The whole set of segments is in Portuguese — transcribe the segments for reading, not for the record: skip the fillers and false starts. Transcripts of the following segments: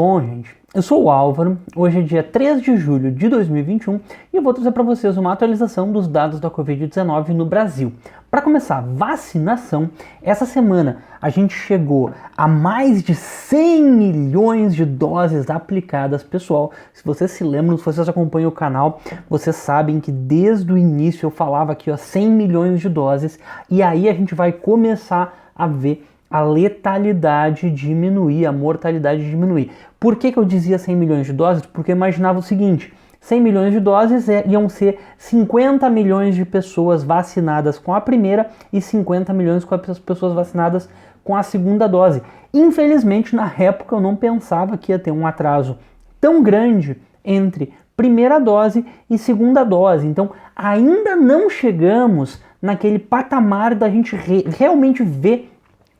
bom, gente? Eu sou o Álvaro, hoje é dia 3 de julho de 2021 e eu vou trazer para vocês uma atualização dos dados da Covid-19 no Brasil. Para começar, vacinação, essa semana a gente chegou a mais de 100 milhões de doses aplicadas. Pessoal, se vocês se lembram, se vocês acompanham o canal, vocês sabem que desde o início eu falava aqui, 100 milhões de doses, e aí a gente vai começar a ver a letalidade diminuir, a mortalidade diminuir. Por que eu dizia 100 milhões de doses? Porque eu imaginava o seguinte: 100 milhões de doses iam ser 50 milhões de pessoas vacinadas com a primeira e 50 milhões com as pessoas vacinadas com a segunda dose. Infelizmente, na época eu não pensava que ia ter um atraso tão grande entre primeira dose e segunda dose. Então, ainda não chegamos naquele patamar da gente realmente ver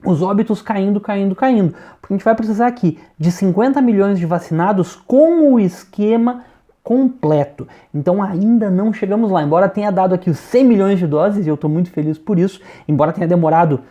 os óbitos caindo. Porque a gente vai precisar aqui de 50 milhões de vacinados com o esquema completo. Então ainda não chegamos lá, embora tenha dado aqui os 100 milhões de doses, e eu estou muito feliz por isso, embora tenha demorado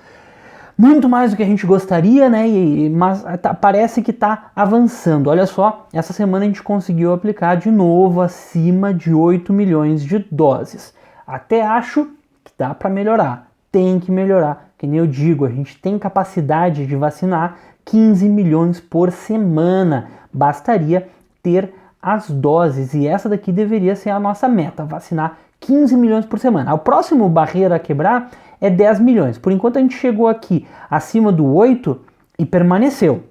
muito mais do que a gente gostaria, né? Mas parece que está avançando. Olha só, essa semana a gente conseguiu aplicar de novo acima de 8 milhões de doses. Até acho que dá para melhorar. Tem que melhorar, que nem eu digo, a gente tem capacidade de vacinar 15 milhões por semana, bastaria ter as doses, e essa daqui deveria ser a nossa meta, vacinar 15 milhões por semana. O próximo barreira a quebrar é 10 milhões, por enquanto a gente chegou aqui acima do 8 e permaneceu.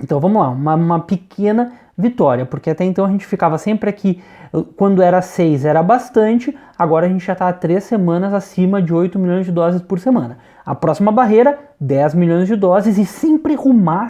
Então vamos lá, uma pequena vitória, porque até então a gente ficava sempre aqui, quando era 6 era bastante, agora a gente já está há 3 semanas acima de 8 milhões de doses por semana. A próxima barreira, 10 milhões de doses, e sempre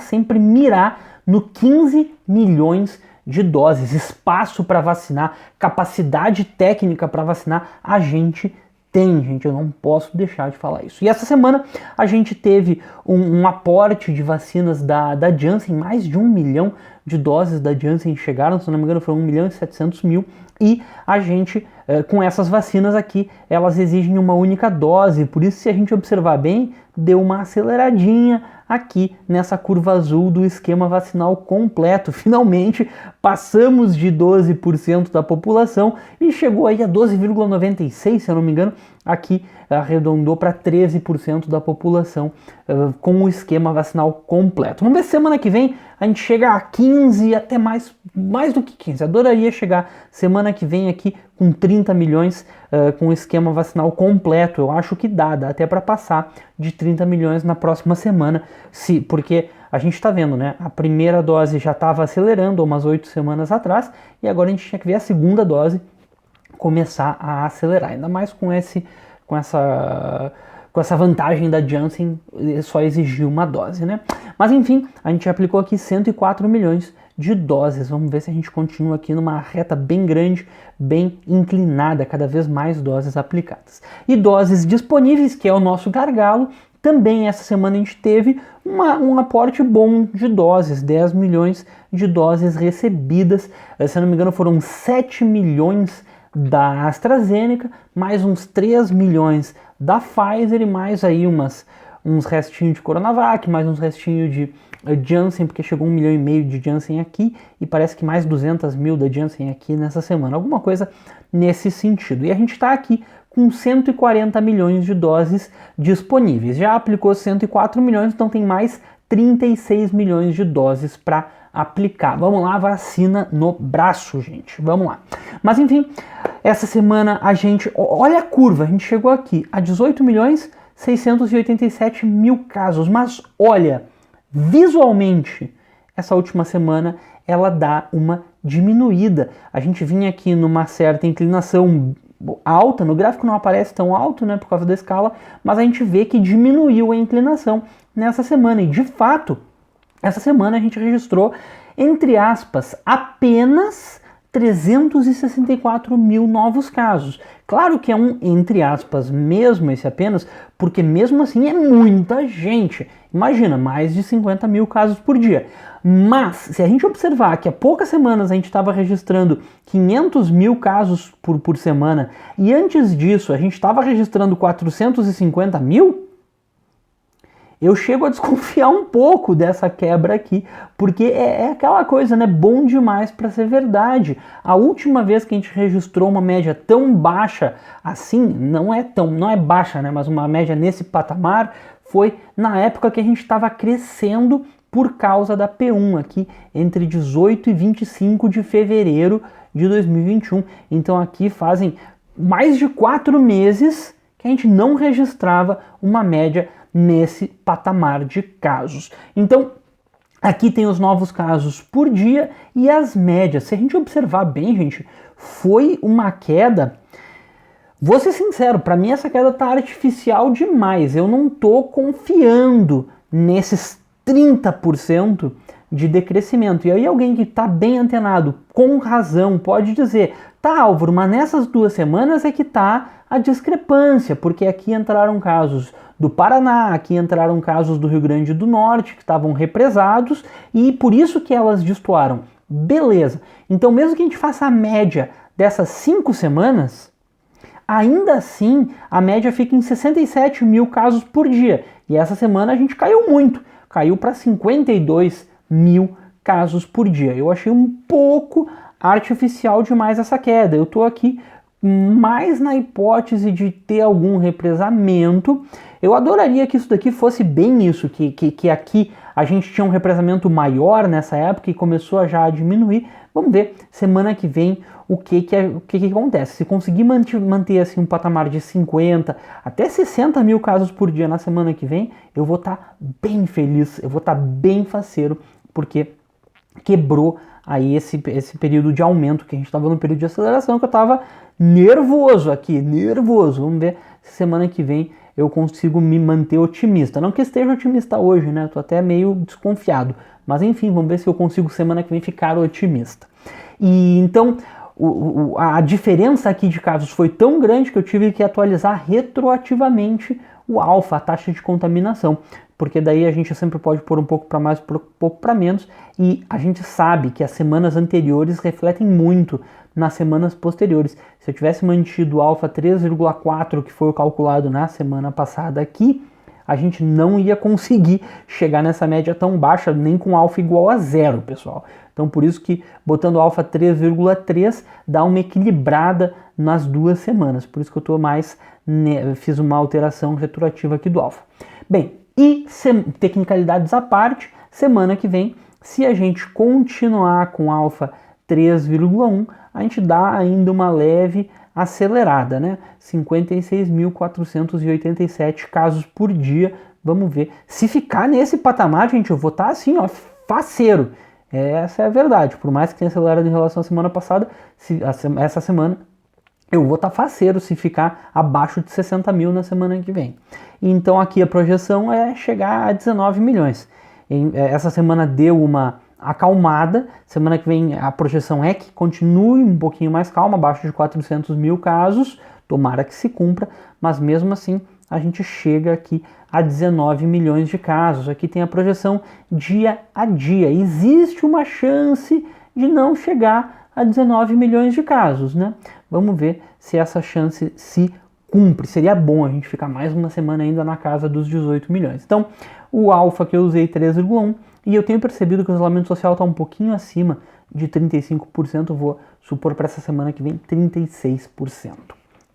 sempre mirar no 15 milhões de doses. Espaço para vacinar, capacidade técnica para vacinar, a gente tem, gente, eu não posso deixar de falar isso. E essa semana a gente teve um aporte de vacinas da Janssen, mais de 1 milhão de doses da Janssen chegaram, se não me engano foram 1.700.000, e a gente, com essas vacinas aqui, elas exigem uma única dose, por isso se a gente observar bem, deu uma aceleradinha aqui nessa curva azul do esquema vacinal completo. Finalmente passamos de 12% da população e chegou aí a 12,96%, se eu não me engano, aqui arredondou para 13% da população com o esquema vacinal completo. Vamos ver se semana que vem a gente chega a 15, até mais do que 15. Adoraria chegar semana que vem aqui com 30 milhões com o esquema vacinal completo. Eu acho que dá até para passar de 30 milhões na próxima semana, porque a gente está vendo, né? A primeira dose já estava acelerando umas 8 semanas atrás, e agora a gente tinha que ver a segunda dose começar a acelerar, ainda mais com essa vantagem da Janssen, só exigir uma dose, né? Mas enfim, a gente aplicou aqui 104 milhões de doses. Vamos ver se a gente continua aqui numa reta bem grande, bem inclinada, cada vez mais doses aplicadas. E doses disponíveis, que é o nosso gargalo, também essa semana a gente teve um aporte bom de doses, 10 milhões de doses recebidas. Se não me engano foram 7 milhões da AstraZeneca, mais uns 3 milhões da Pfizer e mais aí uns restinhos de Coronavac, mais uns restinhos de Janssen, porque chegou 1,5 milhão de Janssen aqui e parece que mais 200 mil da Janssen aqui nessa semana, alguma coisa nesse sentido. E a gente está aqui com 140 milhões de doses disponíveis. Já aplicou 104 milhões, então tem mais 36 milhões de doses para aplicar. Vamos lá, vacina no braço, gente. Vamos lá. Mas enfim, essa semana a gente, olha a curva, a gente chegou aqui a 18 milhões 687 mil casos, mas olha, visualmente, essa última semana ela dá uma diminuída. A gente vinha aqui numa certa inclinação alta, no gráfico não aparece tão alto, né, por causa da escala, mas a gente vê que diminuiu a inclinação nessa semana, e de fato, essa semana a gente registrou, entre aspas, apenas 364 mil novos casos. Claro que é um entre aspas mesmo esse apenas, porque mesmo assim é muita gente. Imagina, mais de 50 mil casos por dia. Mas, se a gente observar que há poucas semanas a gente estava registrando 500 mil casos por semana, e antes disso a gente estava registrando 450 mil, eu chego a desconfiar um pouco dessa quebra aqui, porque é aquela coisa, né? Bom demais para ser verdade. A última vez que a gente registrou uma média tão baixa assim, não é baixa, né? Mas uma média nesse patamar, foi na época que a gente estava crescendo por causa da P1 aqui, entre 18 e 25 de fevereiro de 2021. Então aqui fazem mais de 4 meses que a gente não registrava uma média nesse patamar de casos. Então, aqui tem os novos casos por dia e as médias. Se a gente observar bem, gente, foi uma queda. Vou ser sincero, para mim essa queda tá artificial demais. Eu não tô confiando nesses 30% de decrescimento. E aí alguém que está bem antenado, com razão, pode dizer: tá, Álvaro, mas nessas 2 semanas é que tá a discrepância, porque aqui entraram casos do Paraná, aqui entraram casos do Rio Grande do Norte, que estavam represados, e por isso que elas destoaram. Beleza. Então mesmo que a gente faça a média dessas 5 semanas, ainda assim a média fica em 67 mil casos por dia. E essa semana a gente caiu muito, caiu para 52 mil casos por dia. Eu achei um pouco artificial demais essa queda. Eu estou aqui mais na hipótese de ter algum represamento. Eu adoraria que isso daqui fosse bem isso, que aqui a gente tinha um represamento maior nessa época e começou já a diminuir. Vamos ver semana que vem o que acontece. Se conseguir manter assim, um patamar de 50 até 60 mil casos por dia na semana que vem, eu vou estar bem feliz, eu vou estar bem faceiro, porque quebrou aí esse período de aumento, que a gente estava no período de aceleração, que eu estava nervoso aqui, nervoso. Vamos ver se semana que vem eu consigo me manter otimista. Não que esteja otimista hoje, né? Tô até meio desconfiado. Mas enfim, vamos ver se eu consigo semana que vem ficar otimista. E então, a diferença aqui de casos foi tão grande que eu tive que atualizar retroativamente o alfa, a taxa de contaminação, porque daí a gente sempre pode pôr um pouco para mais, um pouco para menos, e a gente sabe que as semanas anteriores refletem muito nas semanas posteriores. Se eu tivesse mantido o alfa 3,4, que foi o calculado na semana passada aqui, a gente não ia conseguir chegar nessa média tão baixa, nem com alfa igual a 0, pessoal. Então por isso que botando alfa 3,3 dá uma equilibrada nas 2 semanas. Por isso que eu tô mais, fiz uma alteração retroativa aqui do alfa. Bem, e tecnicalidades à parte, semana que vem, se a gente continuar com alfa 3,1, a gente dá ainda uma leve acelerada, né? 56.487 casos por dia. Vamos ver. Se ficar nesse patamar, gente, eu vou estar assim, ó, faceiro. Essa é a verdade. Por mais que tenha acelerado em relação à semana passada, essa semana eu vou estar faceiro se ficar abaixo de 60 mil na semana que vem. Então aqui a projeção é chegar a 19 milhões. Essa semana deu uma acalmada, semana que vem a projeção é que continue um pouquinho mais calma, abaixo de 400 mil casos, tomara que se cumpra, mas mesmo assim a gente chega aqui a 19 milhões de casos. Aqui tem a projeção dia a dia. Existe uma chance de não chegar a 19 milhões de casos, né? Vamos ver se essa chance se cumpre. Seria bom a gente ficar mais uma semana ainda na casa dos 18 milhões. Então, o alfa que eu usei 3,1, e eu tenho percebido que o isolamento social está um pouquinho acima de 35%, vou supor para essa semana que vem 36%,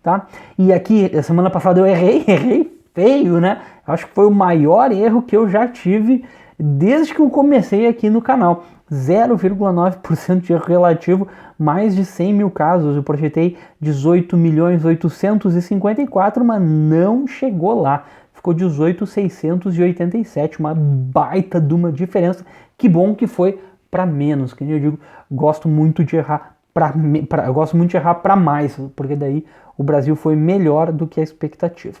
tá? E aqui, a semana passada eu errei feio, né? Acho que foi o maior erro que eu já tive desde que eu comecei aqui no canal. 0,9% de erro relativo, mais de 100 mil casos. Eu projetei 18.854, mas não chegou lá. Ficou 18.687, uma baita de uma diferença. Que bom que foi para menos, que eu digo, gosto muito de errar para mais, porque daí o Brasil foi melhor do que a expectativa.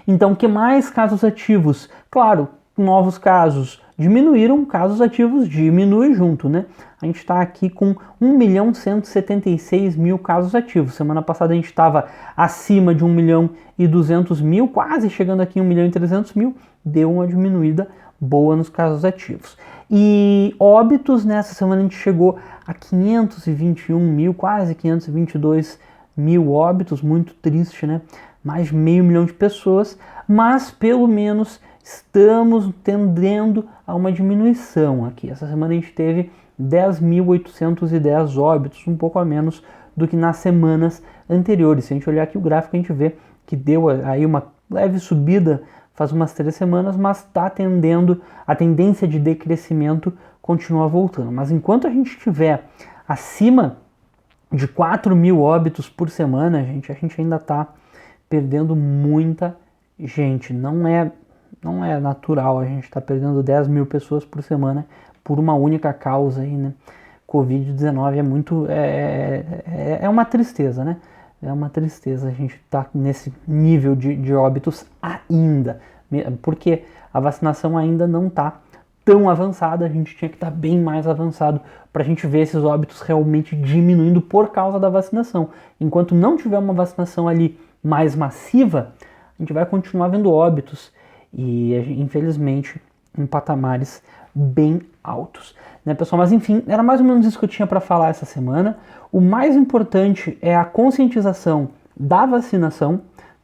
Então, que mais casos ativos? Claro, novos casos diminuíram, casos ativos diminui junto, né? A gente está aqui com 1.176.000 casos ativos. Semana passada a gente estava acima de 1.200.000, quase chegando aqui em 1.300.000, deu uma diminuída boa nos casos ativos. E óbitos, nessa semana a gente chegou a 521.000, quase 522.000 óbitos, muito triste, né? Mais de 500.000 de pessoas, mas pelo menos estamos tendendo a uma diminuição aqui. Essa semana a gente teve 10.810 óbitos, um pouco a menos do que nas semanas anteriores. Se a gente olhar aqui o gráfico, a gente vê que deu aí uma leve subida faz umas 3 semanas, mas está tendendo, a tendência de decrescimento continua voltando. Mas enquanto a gente estiver acima de 4.000 óbitos por semana, a gente ainda está perdendo muita gente. Não é natural a gente estar perdendo 10.000 pessoas por semana por uma única causa aí, né? Covid-19 é muito, é uma tristeza, né? É uma tristeza a gente estar nesse nível de óbitos ainda, porque a vacinação ainda não está tão avançada, a gente tinha que estar bem mais avançado para a gente ver esses óbitos realmente diminuindo por causa da vacinação. Enquanto não tiver uma vacinação ali mais massiva, a gente vai continuar vendo óbitos e, infelizmente, em patamares bem altos, né, pessoal? Mas enfim, era mais ou menos isso que eu tinha para falar essa semana. O mais importante é a conscientização da vacinação.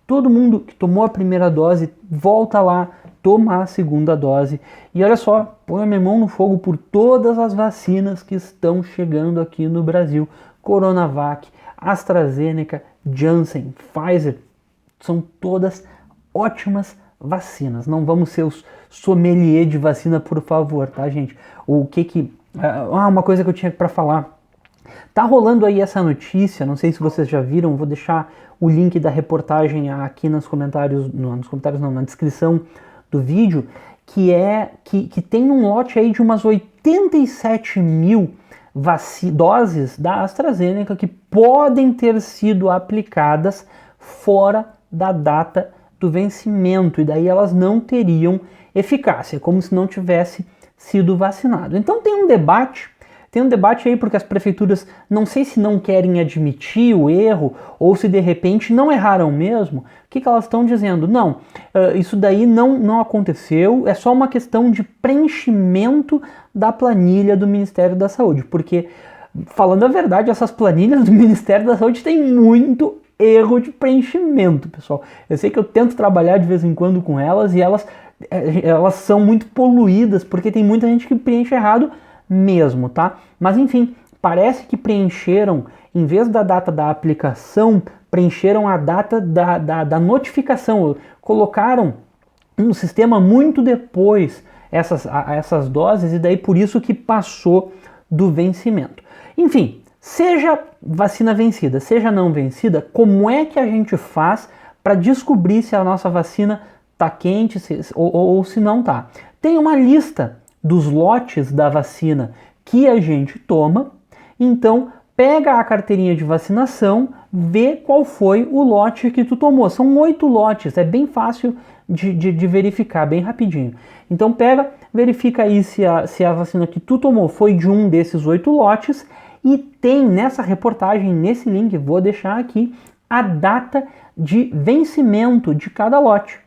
Todo mundo que tomou a primeira dose, volta lá, toma a segunda dose. E olha só, põe a minha mão no fogo por todas as vacinas que estão chegando aqui no Brasil. Coronavac, AstraZeneca, Janssen, Pfizer, são todas ótimas vacinas. Não vamos ser os sommelier de vacina, por favor, tá, gente? Uma coisa que eu tinha para falar. Tá rolando aí essa notícia, não sei se vocês já viram, vou deixar o link da reportagem aqui nos comentários, na descrição do vídeo, que tem um lote aí de umas 87.000 doses da AstraZeneca que podem ter sido aplicadas fora da data do vencimento, e daí elas não teriam eficácia, como se não tivesse sido vacinado. Então tem um debate aí porque as prefeituras, não sei se não querem admitir o erro ou se de repente não erraram mesmo. O que elas estão dizendo? Não, isso daí não aconteceu, é só uma questão de preenchimento da planilha do Ministério da Saúde, porque, falando a verdade, essas planilhas do Ministério da Saúde têm muito erro de preenchimento, pessoal. Eu sei que eu tento trabalhar de vez em quando com elas e elas são muito poluídas porque tem muita gente que preenche errado mesmo, tá? Mas enfim, parece que preencheram, em vez da data da aplicação, preencheram a data da notificação, colocaram no sistema muito depois essas doses, e daí por isso que passou do vencimento. Enfim, seja vacina vencida, seja não vencida, como é que a gente faz para descobrir se a nossa vacina está quente ou se não está? Tem uma lista dos lotes da vacina que a gente toma, então pega a carteirinha de vacinação, vê qual foi o lote que tu tomou. São 8 lotes, é bem fácil de verificar, bem rapidinho. Então verifica aí se a vacina que tu tomou foi de um desses 8 lotes, e tem nessa reportagem, nesse link, vou deixar aqui, a data de vencimento de cada lote.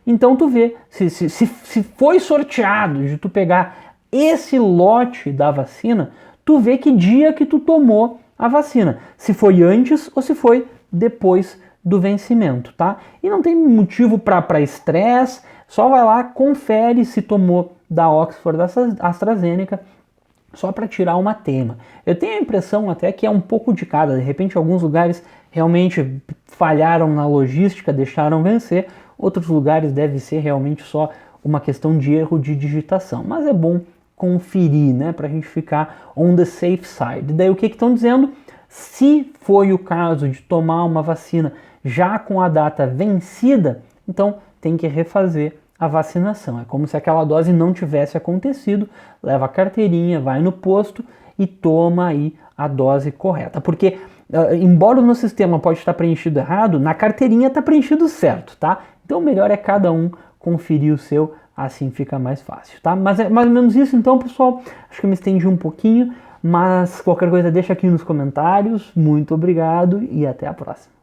Então tu vê, se foi sorteado de tu pegar esse lote da vacina, tu vê que dia que tu tomou a vacina, se foi antes ou se foi depois do vencimento, tá? E não tem motivo para estresse, só vai lá, confere se tomou da Oxford, da AstraZeneca, só para tirar uma tema. Eu tenho a impressão até que é um pouco de cada, de repente alguns lugares realmente falharam na logística, deixaram vencer, outros lugares deve ser realmente só uma questão de erro de digitação, mas é bom conferir, né, para a gente ficar on the safe side. Daí o que estão dizendo? Se foi o caso de tomar uma vacina já com a data vencida, então tem que refazer a vacinação. É como se aquela dose não tivesse acontecido, leva a carteirinha, vai no posto e toma aí a dose correta. Porque, embora o meu sistema pode estar preenchido errado, na carteirinha está preenchido certo, tá? Então o melhor é cada um conferir o seu, assim fica mais fácil, tá? Mas é mais ou menos isso então, pessoal. Acho que eu me estendi um pouquinho, mas qualquer coisa deixa aqui nos comentários. Muito obrigado e até a próxima.